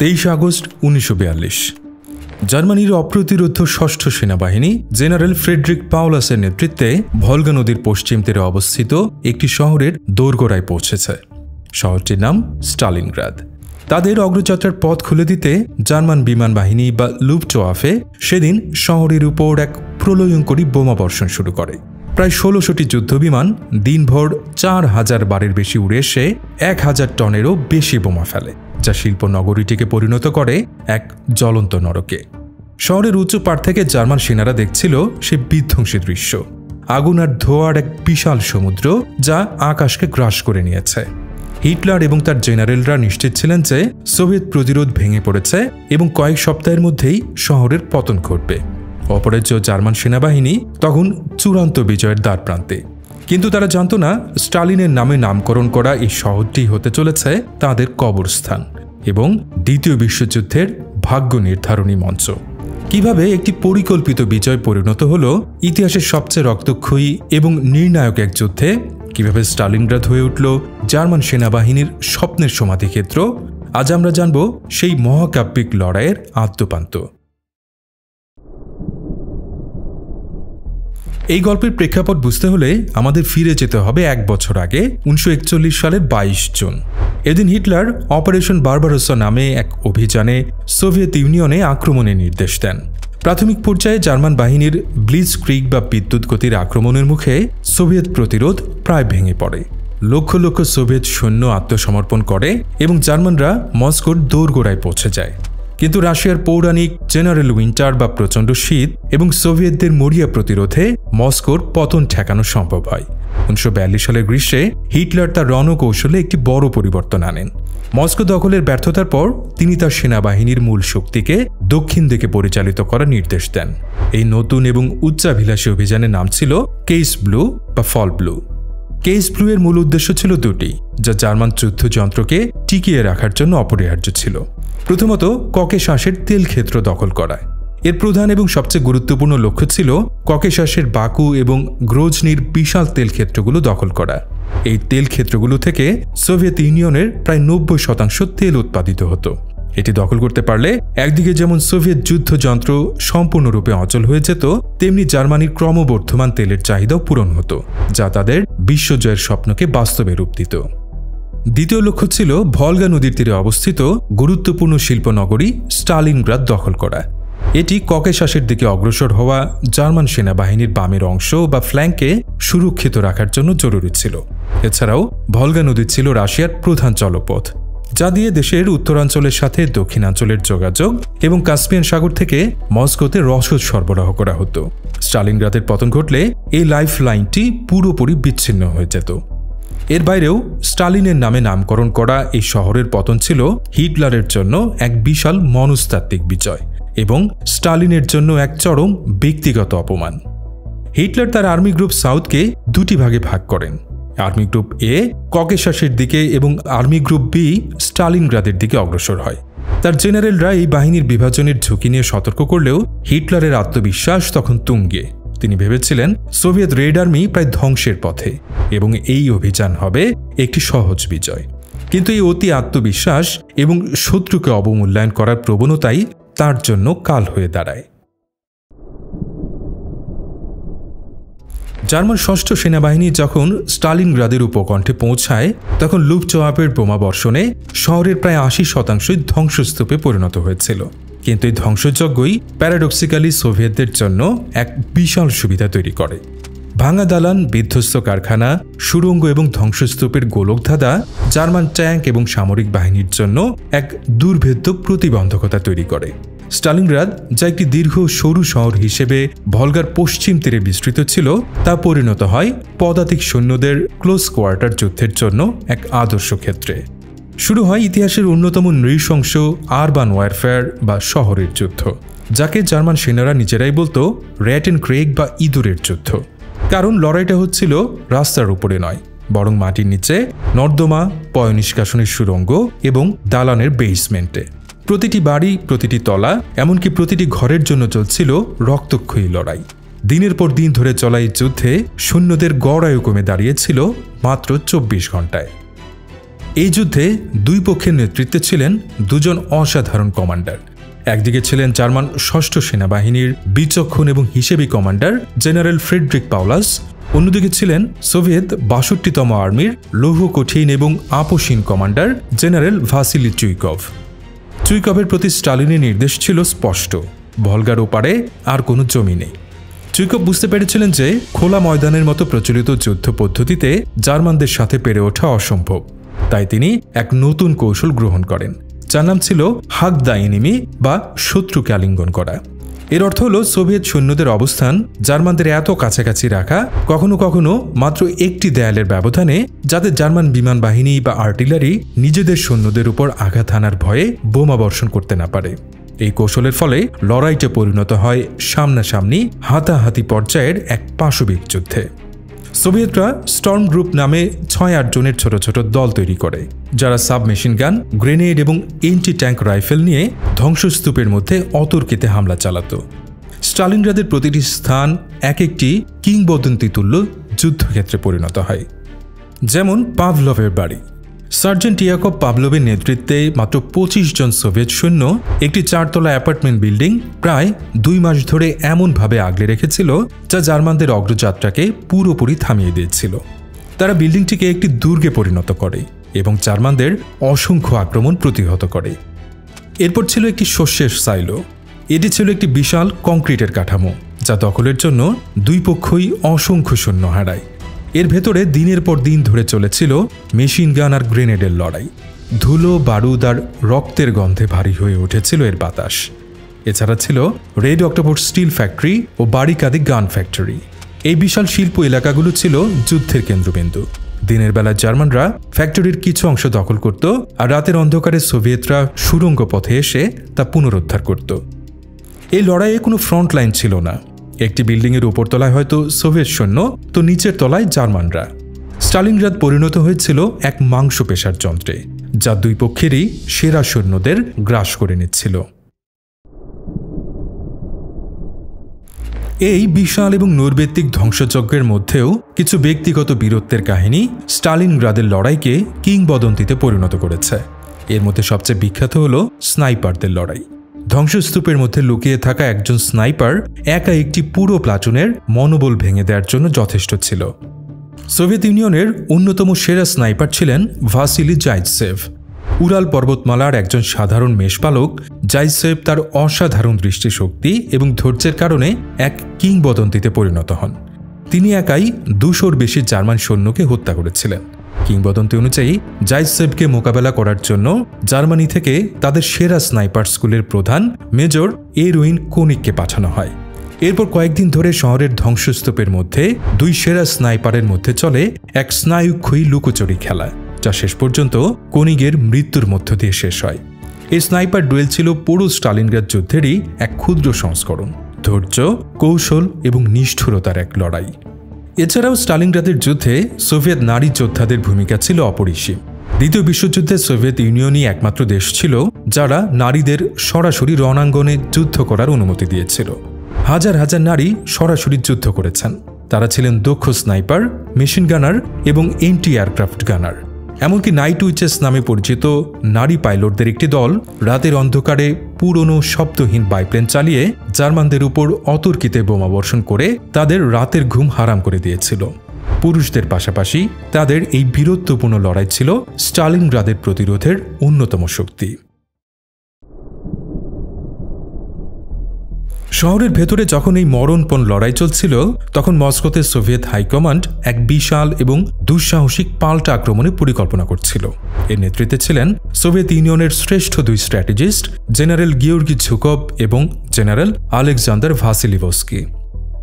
23 August 1942 জার্মানির অপ্রতিরোধ্য ষষ্ঠ সেনাবাহিনী জেনারেল ফ্রেডরিক পাউলাসের নেতৃত্বে ভলগা নদীর পশ্চিম তীরে অবস্থিত একটি শহরের দোরগোড়ায় পৌঁছেছে। শহরটির নাম স্টালিনগ্রাদ। তাদের অগ্রযাত্রার পথ খুলে দিতে জার্মান বিমান বাহিনী বা লুফটওয়াফে সেদিন শহরের উপর এক প্রলয়ঙ্করী বোমাবর্ষণ শুরু করে। প্রায় ১৬০০টি যুদ্ধবিমান দিনভর ৪,০০০ বারের বেশি উড়ে এসে ১,০০০ টনেরও বেশি বোমা ফেলে, যা শিল্প নগরীটিকে পরিণত করে এক জ্বলন্ত নরকে। শহরের উঁচু পাড় থেকে জার্মান সেনারা দেখছিল সে বিধ্বংসী দৃশ্য, আগুন আর ধোঁয়ার এক বিশাল সমুদ্র যা আকাশকে গ্রাস করে নিয়েছে। হিটলার এবং তার জেনারেলরা নিশ্চিত ছিলেন যে সোভিয়েত প্রতিরোধ ভেঙে পড়েছে এবং কয়েক সপ্তাহের মধ্যেই শহরের পতন ঘটবে। অপরাজ্য জার্মান সেনাবাহিনী তখন চূড়ান্ত বিজয়ের দ্বারপ্রান্তে। কিন্তু তারা জানত না স্টালিনের নামে নামকরণ করা এই শহরটি হতে চলেছে তাদের কবরস্থান এবং দ্বিতীয় বিশ্বযুদ্ধের ভাগ্য নির্ধারণী মঞ্চ। কিভাবে একটি পরিকল্পিত বিজয় পরিণত হল ইতিহাসের সবচেয়ে রক্তক্ষয়ী এবং নির্ণায়ক এক যুদ্ধে, কিভাবে স্টালিনগ্রাদ হয়ে উঠল জার্মান সেনাবাহিনীর স্বপ্নের সমাধিক্ষেত্র, আজ আমরা জানব সেই মহাকাব্যিক লড়াইয়ের আদ্যোপান্ত। এই গল্পের প্রেক্ষাপট বুঝতে হলে আমাদের ফিরে যেতে হবে ১ বছর আগে, ১৯৪১ সালের ২২ জুন। এদিন হিটলার অপারেশন বারবারোসা নামে এক অভিযানে সোভিয়েত ইউনিয়নে আক্রমণের নির্দেশ দেন। প্রাথমিক পর্যায়ে জার্মান বাহিনীর ব্লিৎজক্রিগ বা বিদ্যুৎ গতির আক্রমণের মুখে সোভিয়েত প্রতিরোধ প্রায় ভেঙে পড়ে। লক্ষ লক্ষ সোভিয়েত সৈন্য আত্মসমর্পণ করে এবং জার্মানরা মস্কোর দোরগোড়ায় পৌঁছে যায়। কিন্তু রাশিয়ার পৌরাণিক জেনারেল উইন্টার বা প্রচণ্ড শীত এবং সোভিয়েতদের মরিয়া প্রতিরোধে মস্কোর পতন ঠেকানো সম্ভব হয়। ১৯৪২ সালের গ্রীষ্মে হিটলার তার রণকৌশলে একটি বড় পরিবর্তন আনেন। মস্কো দখলের ব্যর্থতার পর তিনি তার সেনাবাহিনীর মূল শক্তিকে দক্ষিণ দিকে পরিচালিত করার নির্দেশ দেন। এই নতুন এবং উচ্চাভিলাষী অভিযানের নাম ছিল কেইস ব্লু বা ফল ব্লু। কেইস ব্লু এর মূল উদ্দেশ্য ছিল দুটি, যা জার্মান যুদ্ধযন্ত্রকে টিকিয়ে রাখার জন্য অপরিহার্য ছিল। প্রথমত, ককেশাসের তেল ক্ষেত্র দখল করা। এর প্রধান এবং সবচেয়ে গুরুত্বপূর্ণ লক্ষ্য ছিল ককেশাসের বাকু এবং গ্রোজনির বিশাল তেল ক্ষেত্রগুলো দখল করা। এই তেল ক্ষেত্রগুলো থেকে সোভিয়েত ইউনিয়নের প্রায় ৯০% তেল উৎপাদিত হতো। এটি দখল করতে পারলে একদিকে যেমন সোভিয়েত যুদ্ধযন্ত্র সম্পূর্ণরূপে অচল হয়ে যেত, তেমনি জার্মানির ক্রমবর্ধমান তেলের চাহিদাও পূরণ হতো, যা তাদের বিশ্বজয়ের স্বপ্নকে বাস্তবে রূপ দিত। দ্বিতীয় লক্ষ্য ছিল ভলগা নদীর তীরে অবস্থিত গুরুত্বপূর্ণ শিল্পনগরী স্টালিনগ্রাদ দখল করা। এটি ককেশাসের দিকে অগ্রসর হওয়া জার্মান সেনাবাহিনীর বামের অংশ বা ফ্ল্যাঙ্কে সুরক্ষিত রাখার জন্য জরুরি ছিল। এছাড়াও ভলগা নদী ছিল রাশিয়ার প্রধান জলপথ, যা দিয়ে দেশের উত্তরাঞ্চলের সাথে দক্ষিণাঞ্চলের যোগাযোগ এবং কাস্পিয়ান সাগর থেকে মস্কোতে রসদ সরবরাহ করা হতো। স্টালিনগ্রাদের পতন ঘটলে এই লাইফ লাইনটি পুরোপুরি বিচ্ছিন্ন হয়ে যেত। এর বাইরেও স্টালিনের নামে নামকরণ করা এই শহরের পতন ছিল হিটলারের জন্য এক বিশাল মনস্তাত্ত্বিক বিজয় এবং স্টালিনের জন্য এক চরম ব্যক্তিগত অপমান। হিটলার তার আর্মি গ্রুপ সাউথকে দুটি ভাগে ভাগ করেন। আর্মি গ্রুপ এ ককেশাসের দিকে এবং আর্মি গ্রুপ বি স্টালিনগ্রাদের দিকে অগ্রসর হয়। তার জেনারেলরা এই বাহিনীর বিভাজনের ঝুঁকি নিয়ে সতর্ক করলেও হিটলারের আত্মবিশ্বাস তখন তুঙ্গে। তিনি ভেবেছিলেন সোভিয়েত রেড আর্মি প্রায় ধ্বংসের পথে এবং এই অভিযান হবে একটি সহজ বিজয়। কিন্তু এই অতি আত্মবিশ্বাস এবং শত্রুকে অবমূল্যায়ন করার প্রবণতাই তার জন্য কাল হয়ে দাঁড়ায়। জার্মান ষষ্ঠ সেনাবাহিনী যখন স্টালিনগ্রাদের উপকণ্ঠে পৌঁছায়, তখন লুফটওয়াফের বোমাবর্ষণে শহরের প্রায় ৮০% ধ্বংসস্তূপে পরিণত হয়েছিল। কিন্তু এই ধ্বংসযজ্ঞই প্যারাডক্সিক্যালি সোভিয়েতদের জন্য এক বিশাল সুবিধা তৈরি করে। ভাঙা দালান, বিধ্বস্ত কারখানা, সুড়ঙ্গ এবং ধ্বংসস্তূপের গোলকধাঁধা জার্মান ট্যাঙ্ক এবং সামরিক বাহিনীর জন্য এক দুর্ভেদ্য প্রতিবন্ধকতা তৈরি করে। স্টালিনগ্রাদ, যা একটি দীর্ঘ সরু শহর হিসেবে ভলগার পশ্চিম তীরে বিস্তৃত ছিল, তা পরিণত হয় পদাতিক সৈন্যদের ক্লোজ কোয়ার্টার যুদ্ধের জন্য এক আদর্শ ক্ষেত্রে। শুরু হয় ইতিহাসের অন্যতম নৃশংস আরবান ওয়ারফেয়ার বা শহরের যুদ্ধ, যাকে জার্মান সেনারা নিজেরাই বলতো র্যাটেন ক্রেগ বা ইঁদুরের যুদ্ধ। কারণ লড়াইটা হচ্ছিল রাস্তার উপরে নয়, বরং মাটির নিচে, নর্দমা, পয়ঃনিষ্কাশনের সুড়ঙ্গ এবং দালানের বেসমেন্টে। প্রতিটি বাড়ি, প্রতিটি তলা, এমনকি প্রতিটি ঘরের জন্য চলছিল রক্তক্ষয়ী লড়াই। দিনের পর দিন ধরে চলা এই যুদ্ধে সৈন্যদের গড় আয়ু কমে দাঁড়িয়েছিল মাত্র ২৪ ঘন্টায়। এই যুদ্ধে দুই পক্ষের নেতৃত্বে ছিলেন দুজন অসাধারণ কমান্ডার। একদিকে ছিলেন জার্মান ৬ষ্ঠ সেনাবাহিনীর বিচক্ষণ এবং হিসেবি কমান্ডার জেনারেল ফ্রেডরিক পাউলাস, অন্যদিকে ছিলেন সোভিয়েত ৬২তম আর্মির লৌহ কঠিন এবং আপসীন কমান্ডার জেনারেল ভাসিলি চুইকভ। চুইকভের প্রতি স্টালিনের নির্দেশ ছিল স্পষ্ট, ভলগার ওপারে আর কোনো জমি নেই। চুইকভ বুঝতে পেরেছিলেন যে খোলা ময়দানের মতো প্রচলিত যুদ্ধ পদ্ধতিতে জার্মানদের সাথে পেরে ওঠা অসম্ভব। তাই তিনি এক নতুন কৌশল গ্রহণ করেন, যার নাম ছিল হাগ দ্য এনিমি বা শত্রুকে আলিঙ্গন করা। এর অর্থ হল সোভিয়েত সৈন্যদের অবস্থান জার্মানদের এত কাছাকাছি রাখা, কখনো কখনো মাত্র একটি দেয়ালের ব্যবধানে, যাতে জার্মান বিমান বাহিনী বা আর্টিলারি নিজেদের সৈন্যদের উপর আঘাত হানার ভয়ে বোমা বর্ষণ করতে না পারে। এই কৌশলের ফলে লড়াইটা পরিণত হয় সামনাসামনি হাতাহাতি পর্যায়ের এক পাশবিক যুদ্ধে। সোভিয়েতরা স্টর্ম গ্রুপ নামে ৬-৮ জনের ছোট ছোট দল তৈরি করে, যারা সাবমেশিন গান, গ্রেনেড এবং এন্টি ট্যাঙ্ক রাইফেল নিয়ে ধ্বংসস্তূপের মধ্যে অতর্কিতে হামলা চালাত। স্টালিনগ্রাদের প্রতিটি স্থান এক একটি কিংবদন্তি তুল্য যুদ্ধক্ষেত্রে পরিণত হয়। যেমন পাভলভের বাড়ি। সার্জেন্ট ইয়াকব পাভলভের নেতৃত্বে মাত্র ২৫ জন সোভিয়েত সৈন্য একটি ৪তলা অ্যাপার্টমেন্ট বিল্ডিং প্রায় ২ মাস ধরে এমনভাবে আগলে রেখেছিল, যা জার্মানদের অগ্রযাত্রাকে পুরোপুরি থামিয়ে দিয়েছিল। তারা বিল্ডিংটিকে একটি দুর্গে পরিণত করে এবং জার্মানদের অসংখ্য আক্রমণ প্রতিহত করে। এরপর ছিল একটি শস্যের সাইলো। এটি ছিল একটি বিশাল কংক্রিটের কাঠামো, যা দখলের জন্য দুই পক্ষই অসংখ্য সৈন্য হারায়। এর ভেতরে দিনের পর দিন ধরে চলেছিল মেশিন গান আর গ্রেনেডের লড়াই। ধুলো, বারুদ আর রক্তের গন্ধে ভারী হয়ে উঠেছিল এর বাতাস। এছাড়া ছিল রেড অক্টোবর স্টিল ফ্যাক্টরি ও বারিকাদি গান ফ্যাক্টরি। এই বিশাল শিল্প এলাকাগুলো ছিল যুদ্ধের কেন্দ্রবিন্দু। দিনের বেলা জার্মানরা ফ্যাক্টরির কিছু অংশ দখল করত, আর রাতের অন্ধকারে সোভিয়েতরা সুড়ঙ্গ পথে এসে তা পুনরুদ্ধার করত। এই লড়াইয়ে কোনো ফ্রন্ট লাইন ছিল না। একটি বিল্ডিংয়ের উপরতলায় হয়তো সোভিয়েত সৈন্য, তো নিচের তলায় জার্মানরা। স্টালিনগ্রাদ পরিণত হয়েছিল এক মাংস পেশার যন্ত্রে, যা দুই পক্ষেরই সেরা সৈন্যদের গ্রাস করে নিচ্ছিল। এই বিশাল এবং নৈর্ব্যক্তিক ধ্বংসযজ্ঞের মধ্যেও কিছু ব্যক্তিগত বীরত্বের কাহিনী স্টালিনগ্রাদের লড়াইকে কিংবদন্তিতে পরিণত করেছে। এর মধ্যে সবচেয়ে বিখ্যাত হল স্নাইপারদের লড়াই। ধ্বংসস্তূপের মধ্যে লুকিয়ে থাকা একজন স্নাইপার একা একটি পুরো প্লাটুনের মনোবল ভেঙে দেওয়ার জন্য যথেষ্ট ছিল। সোভিয়েত ইউনিয়নের অন্যতম সেরা স্নাইপার ছিলেন ভাসিলি জাইতসেভ। উরাল পর্বতমালার একজন সাধারণ মেষপালক, জাইতসেভ তার অসাধারণ দৃষ্টিশক্তি এবং ধৈর্যের কারণে এক কিংবদন্তিতে পরিণত হন। তিনি একাই ২০০-র বেশি জার্মান সৈন্যকে হত্যা করেছিলেন। কিংবদন্তি অনুযায়ী জাইতসেভকে মোকাবেলা করার জন্য জার্মানি থেকে তাদের সেরা স্নাইপার স্কুলের প্রধান মেজর এরউইন কোনিককে পাঠানো হয়। এরপর কয়েকদিন ধরে শহরের ধ্বংসস্তূপের মধ্যে দুই সেরা স্নাইপারের মধ্যে চলে এক স্নায়ুক্ষয়ী লুকোচুরি খেলা, যা শেষ পর্যন্ত কোনিগের মৃত্যুর মধ্য দিয়ে শেষ হয়। এই স্নাইপার ডুয়েল ছিল পুরো স্টালিনগ্রাদ যুদ্ধেরই এক ক্ষুদ্র সংস্করণ, ধৈর্য, কৌশল এবং নিষ্ঠুরতার এক লড়াই। এছাড়াও স্টালিনগ্রাদের যুদ্ধে সোভিয়েত নারী যোদ্ধাদের ভূমিকা ছিল অপরিসীম। দ্বিতীয় বিশ্বযুদ্ধে সোভিয়েত ইউনিয়নই একমাত্র দেশ ছিল যারা নারীদের সরাসরি রণাঙ্গনে যুদ্ধ করার অনুমতি দিয়েছিল। হাজার হাজার নারী সরাসরি যুদ্ধ করেছেন। তারা ছিলেন দক্ষ স্নাইপার, মেশিন গানার এবং এন্টি এয়ারক্রাফট গানার। এমনকি নাইট উইচেস নামে পরিচিত নারী পাইলটদের একটি দল রাতের অন্ধকারে পুরনো শব্দহীন বাইপ্লেন চালিয়ে জার্মানদের উপর অতর্কিতে বোমাবর্ষণ করে তাদের রাতের ঘুম হারাম করে দিয়েছিল। পুরুষদের পাশাপাশি তাদের এই বীরত্বপূর্ণ লড়াই ছিল স্টালিনগ্রাদের প্রতিরোধের অন্যতম শক্তি। শহরের ভেতরে যখন এই মরণপণ লড়াই চলছিল, তখন মস্কোতে সোভিয়েত হাইকমান্ড এক বিশাল এবং দুঃসাহসিক পাল্টা আক্রমণের পরিকল্পনা করছিল। এর নেতৃত্বে ছিলেন সোভিয়েত ইউনিয়নের শ্রেষ্ঠ দুই স্ট্র্যাটেজিস্ট, জেনারেল গিওর্গি ঝুকভ এবং জেনারেল আলেকজান্ডার ভাসিলিভস্কি।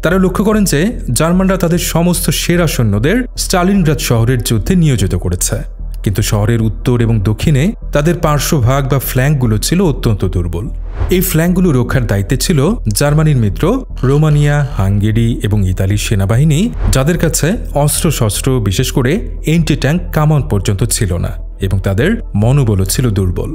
তারা লক্ষ্য করেন যে জার্মানরা তাদের সমস্ত সেরা সৈন্যদের স্টালিনগ্রাদ শহরের যুদ্ধে নিয়োজিত করেছে, কিন্তু শহরের উত্তর এবং দক্ষিণে তাদের পার্শ্বভাগ বা ফ্ল্যাঙ্কগুলো ছিল অত্যন্ত দুর্বল। এই ফ্ল্যাঙ্কগুলো রক্ষার দায়িত্বে ছিল জার্মানির মিত্র রোমানিয়া, হাঙ্গেরি এবং ইতালির সেনাবাহিনী, যাদের কাছে অস্ত্রশস্ত্র, বিশেষ করে এন্টি ট্যাঙ্ক কামান পর্যন্ত ছিল না এবং তাদের মনোবলও ছিল দুর্বল।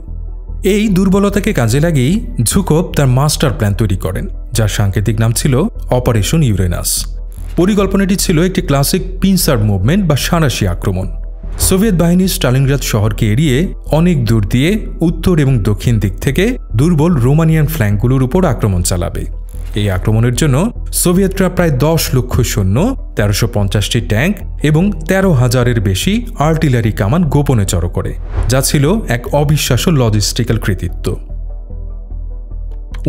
এই দুর্বলতাকে কাজে লাগিয়েই ঝুকভ তার মাস্টার প্ল্যান তৈরি করেন, যার সাংকেতিক নাম ছিল অপারেশন ইউরেনাস। পরিকল্পনাটি ছিল একটি ক্লাসিক পিনসার মুভমেন্ট বা সাঁড়াশি আক্রমণ। সোভিয়েত বাহিনী স্টালিনগ্রাদ শহরকে এড়িয়ে অনেক দূর দিয়ে উত্তর এবং দক্ষিণ দিক থেকে দুর্বল রোমানিয়ান ফ্ল্যাঙ্কগুলোর উপর আক্রমণ চালাবে। এই আক্রমণের জন্য সোভিয়েতরা প্রায় 10 লক্ষ সৈন্য, 1350টি ট্যাঙ্ক এবং 13,000-এর বেশি আর্টিলারি কামান গোপনে জড়ো করে, যা ছিল এক অবিশ্বাস্য লজিস্টিক্যাল কৃতিত্ব।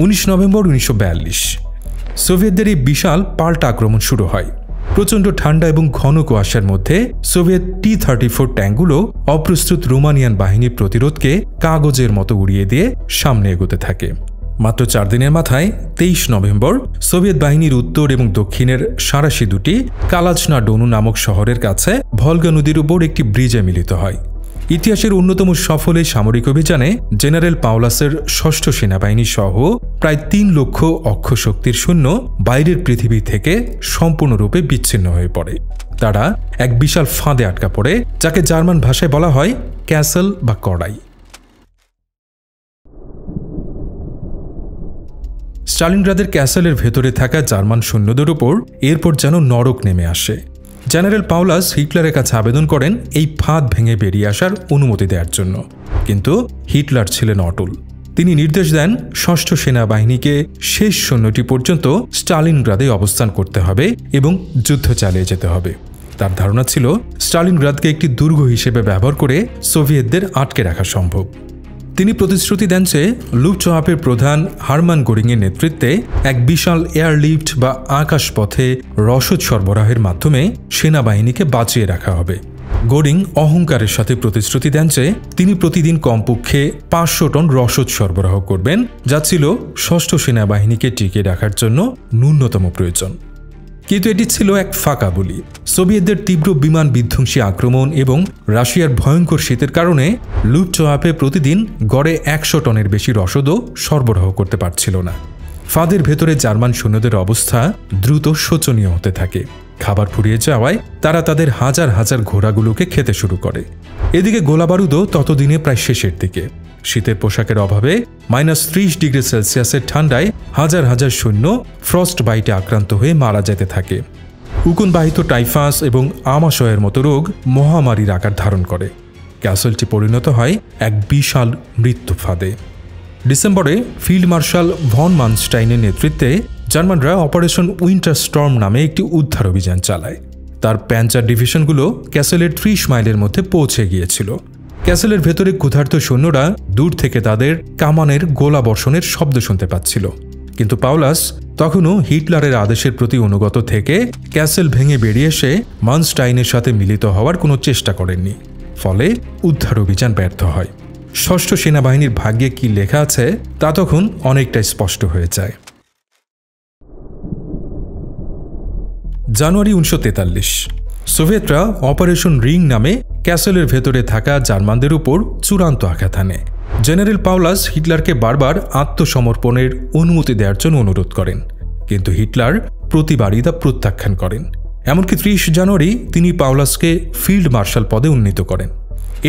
19 নভেম্বর 1942 সোভিয়েতদের এই বিশাল পাল্টা আক্রমণ শুরু হয়। প্রচণ্ড ঠান্ডা এবং ঘন কুয়াশার মধ্যে সোভিয়েত T-34 ট্যাঙ্কগুলো অপ্রস্তুত রোমানিয়ান বাহিনীর প্রতিরোধকে কাগজের মতো উড়িয়ে দিয়ে সামনে এগোতে থাকে। মাত্র 4 দিনের মাথায় 23 নভেম্বর সোভিয়েত বাহিনীর উত্তর এবং দক্ষিণের সাঁড়াশি দুটি কালাচনা ডোনু নামক শহরের কাছে ভলগা নদীর উপর একটি ব্রিজে মিলিত হয়। ইতিহাসের অন্যতম সফল এই সামরিক অভিযানে জেনারেল পাওলাসের 6ষ্ঠ সেনাবাহিনী সহ প্রায় 3 লক্ষ অক্ষশক্তির সৈন্য বাইরের পৃথিবী থেকে সম্পূর্ণরূপে বিচ্ছিন্ন হয়ে পড়ে। তারা এক বিশাল ফাঁদে আটকা পড়ে, যাকে জার্মান ভাষায় বলা হয় ক্যাসেল বা কড়াই। স্টালিনগ্রাদের ক্যাসেলের ভেতরে থাকা জার্মান সৈন্যদের উপর এরপর যেন নরক নেমে আসে। জেনারেল পাওলাস হিটলারের কাছে আবেদন করেন এই ফাঁদ ভেঙে বেরিয়ে আসার অনুমতি দেওয়ার জন্য, কিন্তু হিটলার ছিলেন অটল। তিনি নির্দেশ দেন 6ষ্ঠ সেনাবাহিনীকে শেষ সৈন্যটি পর্যন্ত স্টালিনগ্রাদে অবস্থান করতে হবে এবং যুদ্ধ চালিয়ে যেতে হবে। তার ধারণা ছিল স্টালিনগ্রাদকে একটি দুর্গ হিসেবে ব্যবহার করে সোভিয়েতদের আটকে রাখা সম্ভব। তিনি প্রতিশ্রুতি দেন যে লুফটওয়াফের প্রধান হারমান গোরিংয়ের নেতৃত্বে এক বিশাল এয়ারলিফট বা আকাশপথে রসদ সরবরাহের মাধ্যমে সেনাবাহিনীকে বাঁচিয়ে রাখা হবে। গোরিং অহংকারের সাথে প্রতিশ্রুতি দেন যে তিনি প্রতিদিন কমপক্ষে 500 টন রসদ সরবরাহ করবেন, যা ছিল 6ষ্ঠ সেনাবাহিনীকে টিকিয়ে রাখার জন্য ন্যূনতম প্রয়োজন। কিন্তু এটি ছিল এক ফাঁকা বলি। সোভিয়েতদের তীব্র বিমান বিধ্বংসী আক্রমণ এবং রাশিয়ার ভয়ঙ্কর শীতের কারণে লুফটওয়াফে প্রতিদিন গড়ে 100 টনের বেশি রসদও সরবরাহ করতে পারছিল না। ফাঁদের ভেতরে জার্মান সৈন্যদের অবস্থা দ্রুত শোচনীয় হতে থাকে। খাবার ফুরিয়ে যাওয়ায় তারা তাদের হাজার হাজার ঘোড়াগুলোকে খেতে শুরু করে। এদিকে গোলাবারুদও ততদিনে প্রায় শেষের দিকে। শীতের পোশাকের অভাবে -30°C ঠান্ডায় হাজার হাজার সৈন্য ফ্রস্ট বাইটে আক্রান্ত হয়ে মারা যেতে থাকে। উকুনবাহিত টাইফাস এবং আমাশয়ের মতো রোগ মহামারীর আকার ধারণ করে। ক্যাসেলটি পরিণত হয় এক বিশাল মৃত্যু ফাঁদে। ডিসেম্বরে ফিল্ড মার্শাল ভন মানস্টাইনের নেতৃত্বে জার্মানরা অপারেশন উইন্টার স্টর্ম নামে একটি উদ্ধার অভিযান চালায়। তার প্যাঞ্চার ডিভিশনগুলো ক্যাসেলের 30 মাইলের মধ্যে পৌঁছে গিয়েছিল। ক্যাসেলের ভেতরে ক্ষুধার্ত সৈন্যরা দূর থেকে তাদের কামানের গোলা বর্ষণের শব্দ শুনতে পাচ্ছিল, কিন্তু পাওলাস তখনও হিটলারের আদেশের প্রতি অনুগত থেকে ক্যাসেল ভেঙে বেরিয়ে এসে মানস্টাইনের সাথে মিলিত হওয়ার কোনো চেষ্টা করেননি। ফলে উদ্ধার অভিযান ব্যর্থ হয়। 6ষ্ঠ সেনাবাহিনীর ভাগ্যে কি লেখা আছে তা তখন অনেকটাই স্পষ্ট হয়ে যায়। জানুয়ারি 1943 সোভিয়েতরা অপারেশন রিং নামে ক্যাসেলের ভেতরে থাকা জার্মানদের উপর চূড়ান্ত আঘাত হানে। জেনারেল পাওলাস হিটলারকে বারবার আত্মসমর্পণের অনুমতি দেওয়ার জন্য অনুরোধ করেন, কিন্তু হিটলার প্রতিবারই তা প্রত্যাখ্যান করেন। এমনকি 30 জানুয়ারি তিনি পাওলাসকে ফিল্ড মার্শাল পদে উন্নীত করেন।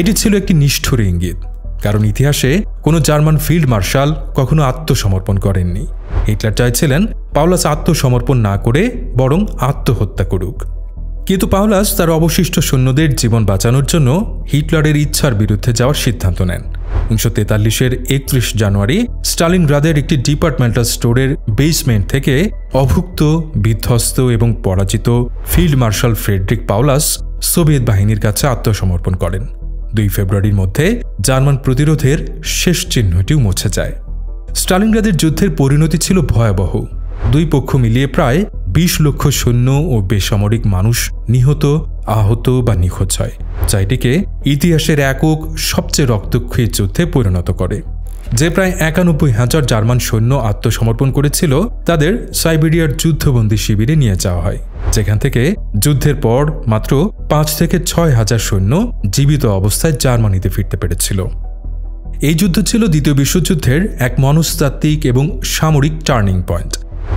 এটি ছিল একটি নিষ্ঠুর ইঙ্গিত, কারণ ইতিহাসে কোনো জার্মান ফিল্ড মার্শাল কখনো আত্মসমর্পণ করেননি। হিটলার চাইছিলেন পাওলাস আত্মসমর্পণ না করে বরং আত্মহত্যা করুক। কিন্তু পাওলাস তার অবশিষ্ট সৈন্যদের জীবন বাঁচানোর জন্য হিটলারের ইচ্ছার বিরুদ্ধে যাওয়ার সিদ্ধান্ত নেন। 1943-এর 31 জানুয়ারি স্টালিনগ্রাদের একটি ডিপার্টমেন্টাল স্টোরের বেসমেন্ট থেকে অভুক্ত, বিধ্বস্ত এবং পরাজিত ফিল্ড মার্শাল ফ্রেডরিক পাওলাস সোভিয়েত বাহিনীর কাছে আত্মসমর্পণ করেন। 2 ফেব্রুয়ারির মধ্যে জার্মান প্রতিরোধের শেষ চিহ্নটিও মুছে যায়। স্টালিনগ্রাদের যুদ্ধের পরিণতি ছিল ভয়াবহ। 2 পক্ষ মিলিয়ে প্রায় 20 লক্ষ সৈন্য ও বেসামরিক মানুষ নিহত, আহত বা নিখোঁজ হয়, যা এটিকে ইতিহাসের একক সবচেয়ে রক্তক্ষয়ী যুদ্ধে পরিণত করে। যে প্রায় 91,000 জার্মান সৈন্য আত্মসমর্পণ করেছিল তাদের সাইবেরিয়ার যুদ্ধবন্দী শিবিরে নিয়ে যাওয়া হয়, যেখান থেকে যুদ্ধের পর মাত্র 5 থেকে 6,000 সৈন্য জীবিত অবস্থায় জার্মানিতে ফিরতে পেরেছিল। এই যুদ্ধ ছিল দ্বিতীয় বিশ্বযুদ্ধের এক মনস্তাত্ত্বিক এবং সামরিক টার্নিং পয়েন্ট।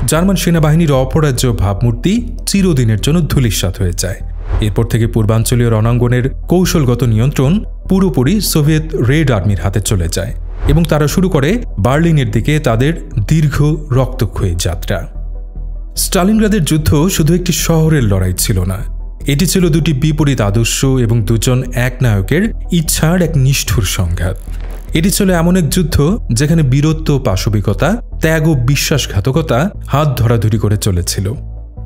জার্মান সেনাবাহিনীর অপরাজ্য ভাবমূর্তি চিরদিনের জন্য ধূলিসাৎ হয়ে যায়। এরপর থেকে পূর্বাঞ্চলীয় রণাঙ্গনের কৌশলগত নিয়ন্ত্রণ পুরোপুরি সোভিয়েত রেড আর্মির হাতে চলে যায় এবং তারা শুরু করে বার্লিনের দিকে তাদের দীর্ঘ রক্তক্ষয়ী যাত্রা। স্টালিনগ্রাদের যুদ্ধ শুধু একটি শহরের লড়াই ছিল না, এটি ছিল দুটি বিপরীত আদর্শ এবং দুজন এক নায়কের ইচ্ছার এক নিষ্ঠুর সংঘাত। এটি ছিল এমন এক যুদ্ধ যেখানে বীরত্ব, পাশবিকতা, ত্যাগ ও বিশ্বাসঘাতকতা হাত ধরাধরি করে চলেছিল।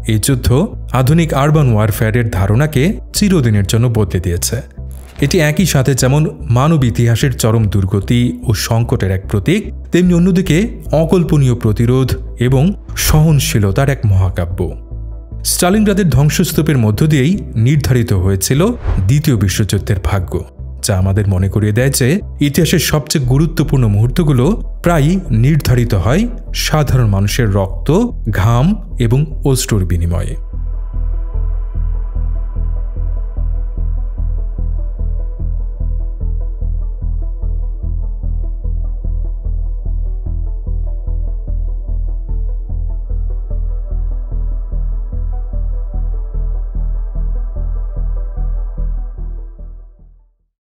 এই যুদ্ধ আধুনিক আরবান ওয়ারফেয়ারের ধারণাকে চিরদিনের জন্য বদলে দিয়েছে। এটি একই সাথে যেমন মানব ইতিহাসের চরম দুর্গতি ও সংকটের এক প্রতীক, তেমনি অন্যদিকে অকল্পনীয় প্রতিরোধ এবং সহনশীলতার এক মহাকাব্য। স্টালিনগ্রাদের ধ্বংসস্তূপের মধ্য দিয়েই নির্ধারিত হয়েছিল দ্বিতীয় বিশ্বযুদ্ধের ভাগ্য, যা আমাদের মনে করিয়ে দেয় যে ইতিহাসের সবচেয়ে গুরুত্বপূর্ণ মুহূর্তগুলো প্রায়ই নির্ধারিত হয় সাধারণ মানুষের রক্ত, ঘাম এবং অশ্রুর বিনিময়ে।